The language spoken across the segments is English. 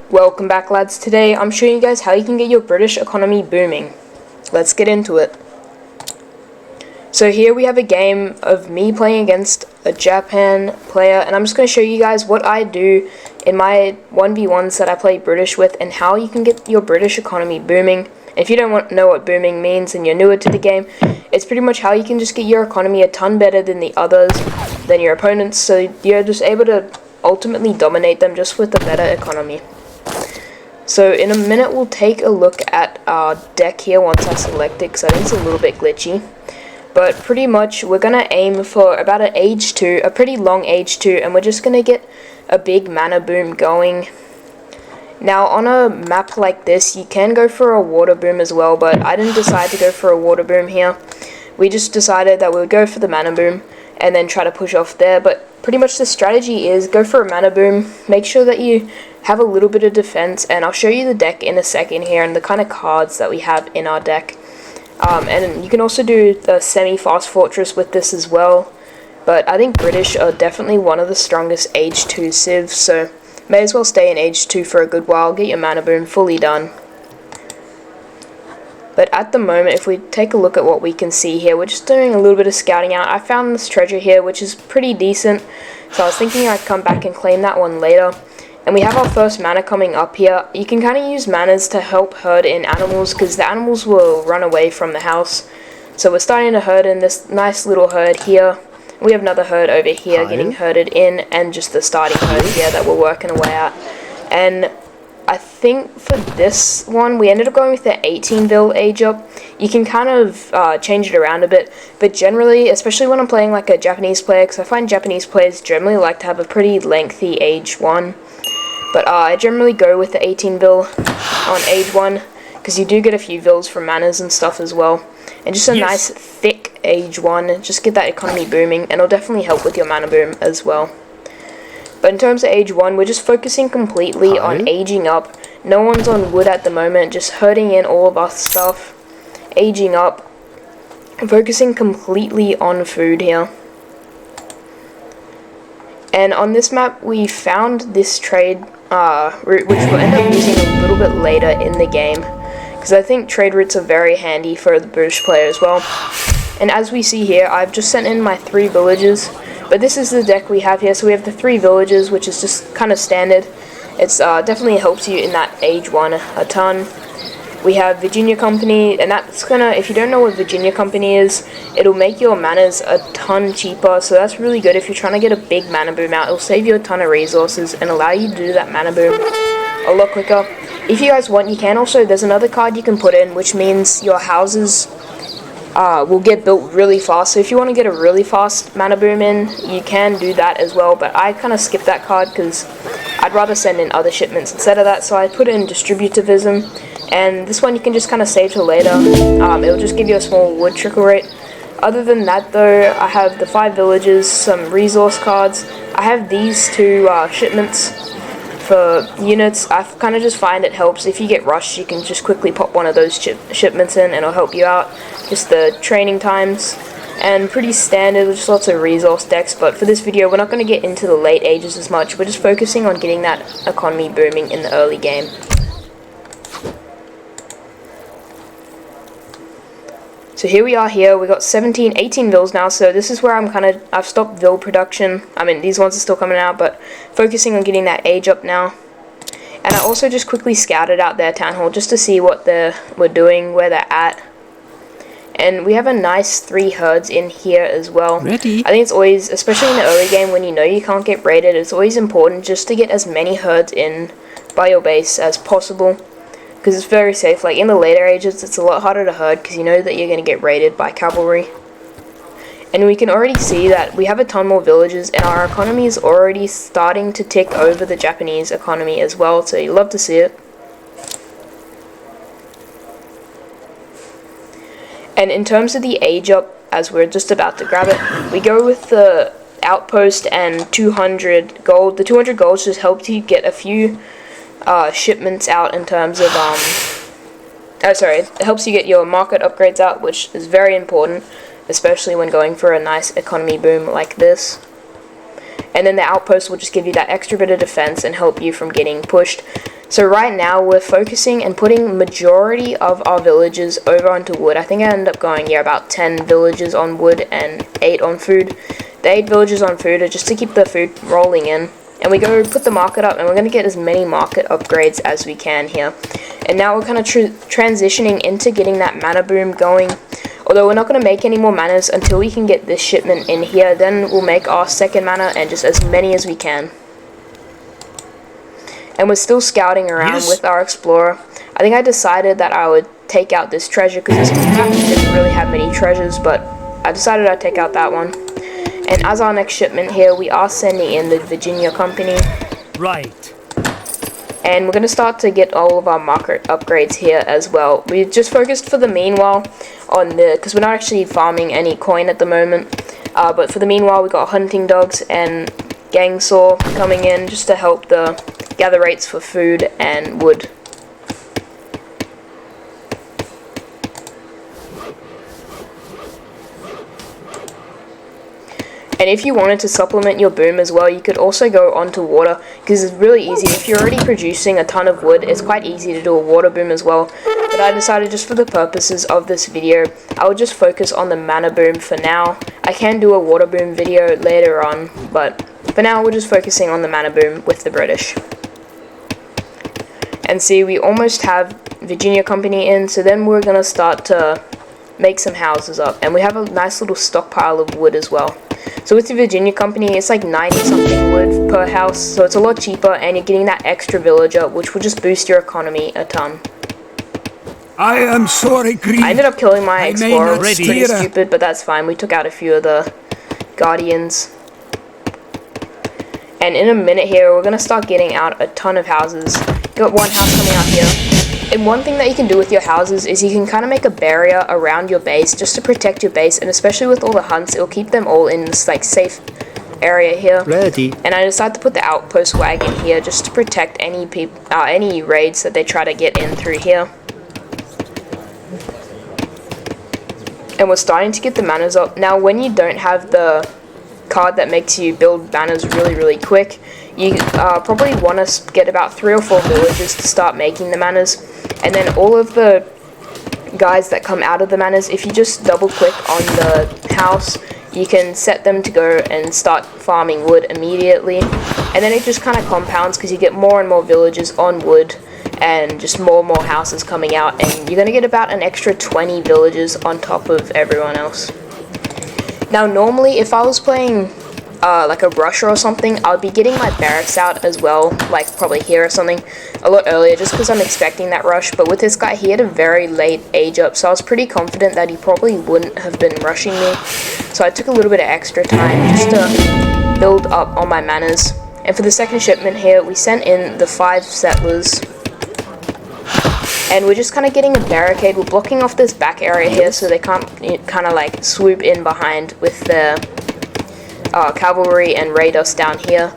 Welcome back, lads. Today I'm showing you guys how you can get your British economy booming. Let's get into it. So here we have a game of me playing against a Japan player, and I'm just going to show you guys what I do in my 1v1s that I play British with and how you can get your British economy booming. If you don't know what booming means and you're newer to the game, it's pretty much how you can just get your economy a ton better than the others, than your opponents, so you're just able to ultimately dominate them just with a better economy. So in a minute we'll take a look at our deck here once I select it, because I think it's a little bit glitchy. But pretty much we're going to aim for about an age 2, a pretty long age 2, and we're just going to get a big mana boom going. Now on a map like this you can go for a water boom as well, but I didn't decide to go for a water boom here. We just decided that we would go for the mana boom and then try to push off there. But pretty much the strategy is go for a mana boom, make sure that you have a little bit of defense, and I'll show you the deck in a second here and the kind of cards that we have in our deck. And you can also do the semi-fast fortress with this as well, but I think British are definitely one of the strongest age 2 civs, so may as well stay in age 2 for a good while, get your mana boom fully done. But at the moment, if we take a look at what we can see here, we're just doing a little bit of scouting out. I found this treasure here, which is pretty decent, so I was thinking I'd come back and claim that one later. And we have our first mana coming up here. You can kind of use manas to help herd in animals, because the animals will run away from the house. So we're starting to herd in this nice little herd here. We have another herd over here getting herded in, and just the starting herd here that we're working away at. And I think for this one, we ended up going with the 18-ville age up. You can kind of change it around a bit, but generally, especially when I'm playing like a Japanese player, because I find Japanese players generally like to have a pretty lengthy age 1. But I generally go with the 18-ville on age 1, because you do get a few vills from manas and stuff as well. And just a nice thick age 1, just get that economy booming, and it'll definitely help with your mana boom as well. But in terms of age 1, we're just focusing completely on aging up. No one's on wood at the moment, just herding in all of our stuff, aging up, and focusing completely on food here. And on this map, we found this trade route, which we'll end up using a little bit later in the game, because I think trade routes are very handy for the British player as well. And as we see here, I've just sent in my 3 villages, but this is the deck we have here. So we have the 3 villages, which is just kind of standard. It's definitely helps you in that age 1 a ton. We have Virginia Company, and that's gonna, if you don't know what Virginia Company is, it'll make your manas a ton cheaper, so that's really good if you're trying to get a big mana boom out. It'll save you a ton of resources and allow you to do that mana boom a lot quicker. If you guys want, you can also, there's another card you can put in, which means your houses will get built really fast. So if you want to get a really fast mana boom in, you can do that as well, but I kind of skipped that card because I'd rather send in other shipments instead of that, so I put in Distributivism. And this one you can just kind of save till later. It'll just give you a small wood trickle rate. Other than that though, I have the 5 villages, some resource cards. I have these 2 shipments for units. I kind of just find it helps. If you get rushed, you can just quickly pop one of those shipments in and it'll help you out. Just the training times. And pretty standard, just lots of resource decks. But for this video, we're not going to get into the late ages as much. We're just focusing on getting that economy booming in the early game. So here we are here, we got 18 vills now, so this is where I've stopped vill production. I mean, these ones are still coming out, but focusing on getting that age up now. And I also just quickly scouted out their town hall just to see what we're doing, where they're at. And we have a nice 3 herds in here as well. Ready? I think it's always, especially in the early game when you know you can't get raided, it's always important just to get as many herds in by your base as possible, because it's very safe. Like in the later ages, it's a lot harder to herd because you know that you're going to get raided by cavalry. And we can already see that we have a ton more villages, and our economy is already starting to tick over the Japanese economy as well, so you love to see it. And in terms of the age up, as we're just about to grab it, we go with the outpost and 200 gold. The 200 gold just helps you get a few shipments out in terms of it helps you get your market upgrades out, which is very important, especially when going for a nice economy boom like this. And then the outpost will just give you that extra bit of defense and help you from getting pushed. So right now we're focusing and putting majority of our villages over onto wood. I think I ended up going, yeah, about 10 villages on wood and 8 on food. The 8 villages on food are just to keep the food rolling in. And we go put the market up, and we're going to get as many market upgrades as we can here. And now we're kind of transitioning into getting that mana boom going. Although we're not going to make any more manas until we can get this shipment in here. Then we'll make our second mana and just as many as we can. And we're still scouting around with our explorer. I think I decided that I would take out this treasure because this map didn't really have many treasures, but I decided I'd take out that one. And as our next shipment here, we are sending in the Virginia Company. Right. And we're going to start to get all of our market upgrades here as well. We just focused for the meanwhile on because we're not actually farming any coin at the moment. But for the meanwhile, we got hunting dogs and gang saw coming in just to help the gather rates for food and wood. And if you wanted to supplement your boom as well, you could also go onto water, because it's really easy. If you're already producing a ton of wood, it's quite easy to do a water boom as well. But I decided just for the purposes of this video, I would just focus on the mana boom for now. I can do a water boom video later on, but for now we're just focusing on the mana boom with the British. And see, we almost have Virginia Company in, so then we're going to start to make some houses up. And we have a nice little stockpile of wood as well. So with the Virginia Company, it's like 90 something wood per house, so it's a lot cheaper, and you're getting that extra villager, which will just boost your economy a ton. I am sorry, Green. I ended up killing my explorer, which is pretty stupid, but that's fine. We took out a few of the guardians. And in a minute here, we're going to start getting out a ton of houses. Got one house coming out here. And one thing that you can do with your houses is you can kind of make a barrier around your base just to protect your base, and especially with all the hunts, it'll keep them all in this like safe area here. Ready. And I decided to put the outpost wagon here just to protect any raids that they try to get in through here. And we're starting to get the manas up. Now when you don't have the card that makes you build manas really quick, you probably want to get about 3 or 4 villages to start making the manas. And then all of the guys that come out of the manas, if you just double click on the house, you can set them to go and start farming wood immediately. And then it just kind of compounds because you get more and more villages on wood and just more and more houses coming out, and you're going to get about an extra 20 villages on top of everyone else. Now normally if I was playing like a rusher or something, I would be getting my barracks out as well, like probably here or something, a lot earlier, just because I'm expecting that rush. But with this guy, he had a very late age up, so I was pretty confident that he probably wouldn't have been rushing me. So I took a little bit of extra time just to build up on my manas. And for the second shipment here, we sent in the 5 settlers. And we're just kind of getting a barricade. We're blocking off this back area here so they can't kind of like swoop in behind with their cavalry and raid us down here.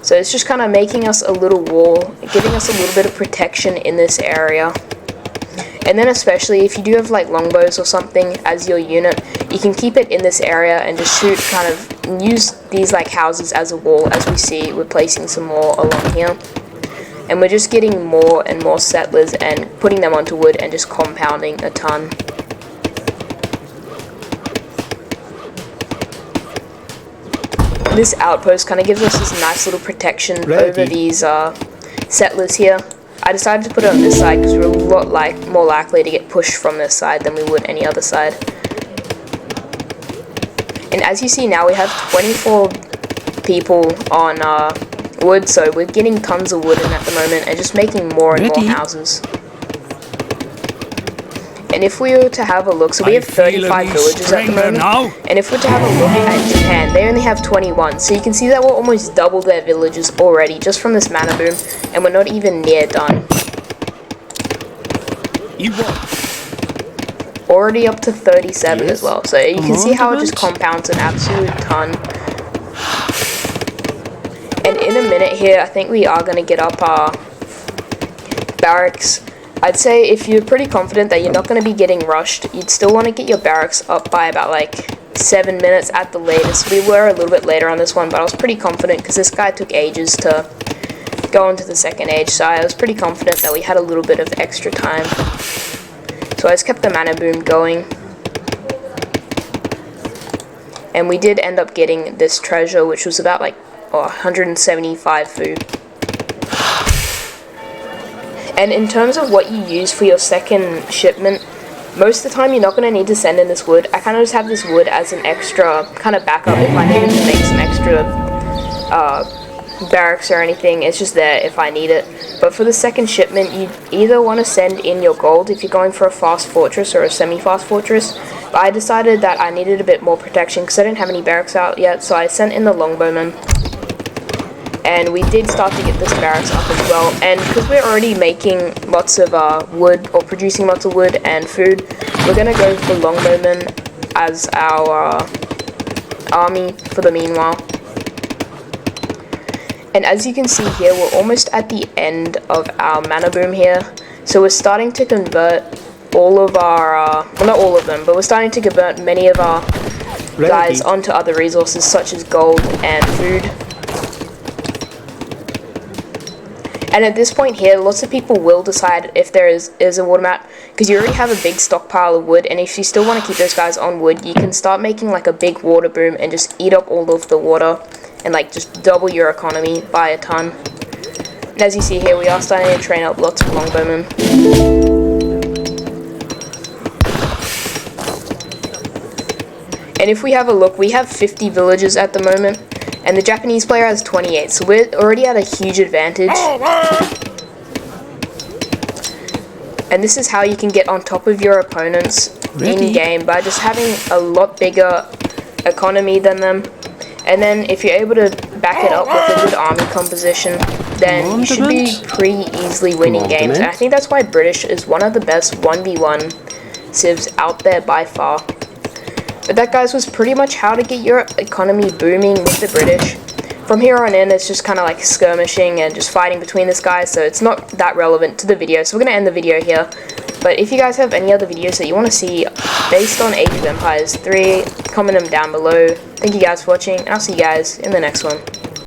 So it's just kind of making us a little wall, giving us a little bit of protection in this area. And then especially if you do have like longbows or something as your unit, you can keep it in this area and just shoot, kind of use these like houses as a wall. As we see, we're placing some more along here. And we're just getting more and more settlers and putting them onto wood and just compounding a ton. This outpost kind of gives us this nice little protection over these settlers here. I decided to put it on this side because we're a lot more likely to get pushed from this side than we would any other side. And as you see now, we have 24 people on wood, so we're getting tons of wood in at the moment and just making more and more houses. And if we were to have a look, so we have 35 villages at the moment, and if we were to have a look at Japan, they only have 21, so you can see that we're almost double their villages already just from this mana boom, and we're not even near done. Already up to 37 as well, so you can see how it just compounds an absolute ton. And in a minute here, I think we are going to get up our barracks. I'd say if you're pretty confident that you're not going to be getting rushed, you'd still want to get your barracks up by about like 7 minutes at the latest. We were a little bit later on this one, but I was pretty confident because this guy took ages to go into the second age, so I was pretty confident that we had a little bit of extra time. So I just kept the mana boom going. And we did end up getting this treasure, which was about like 175 food. And in terms of what you use for your second shipment, most of the time you're not going to need to send in this wood. I kind of just have this wood as an extra kind of backup if I needed to make some extra barracks or anything. It's just there if I need it. But for the second shipment, you either want to send in your gold if you're going for a fast fortress or a semi-fast fortress. But I decided that I needed a bit more protection because I didn't have any barracks out yet, so I sent in the longbowmen. And we did start to get this barracks up as well. And because we're already making lots of wood, or producing lots of wood and food, we're going to go for longbowmen as our army for the meanwhile. And as you can see here, we're almost at the end of our mana boom here. So we're starting to convert all of our, well, not all of them, but we're starting to convert many of our guys onto other resources such as gold and food. And at this point here, lots of people will decide if there is a water map, because you already have a big stockpile of wood, and if you still want to keep those guys on wood, you can start making like a big water boom and just eat up all of the water and like just double your economy by a ton. And as you see here, we are starting to train up lots of longbowmen. And if we have a look, we have 50 villagers at the moment. And the Japanese player has 28, so we're already at a huge advantage. And this is how you can get on top of your opponents in-game, by just having a lot bigger economy than them. And then if you're able to back it up with a good army composition, then you should be pretty easily winning games. And I think that's why British is one of the best 1v1 civs out there by far. But that, guys, was pretty much how to get your economy booming with the British. From here on in, it's just kind of like skirmishing and just fighting between this guy, so it's not that relevant to the video. So we're going to end the video here. But if you guys have any other videos that you want to see based on Age of Empires 3, comment them down below. Thank you guys for watching, and I'll see you guys in the next one.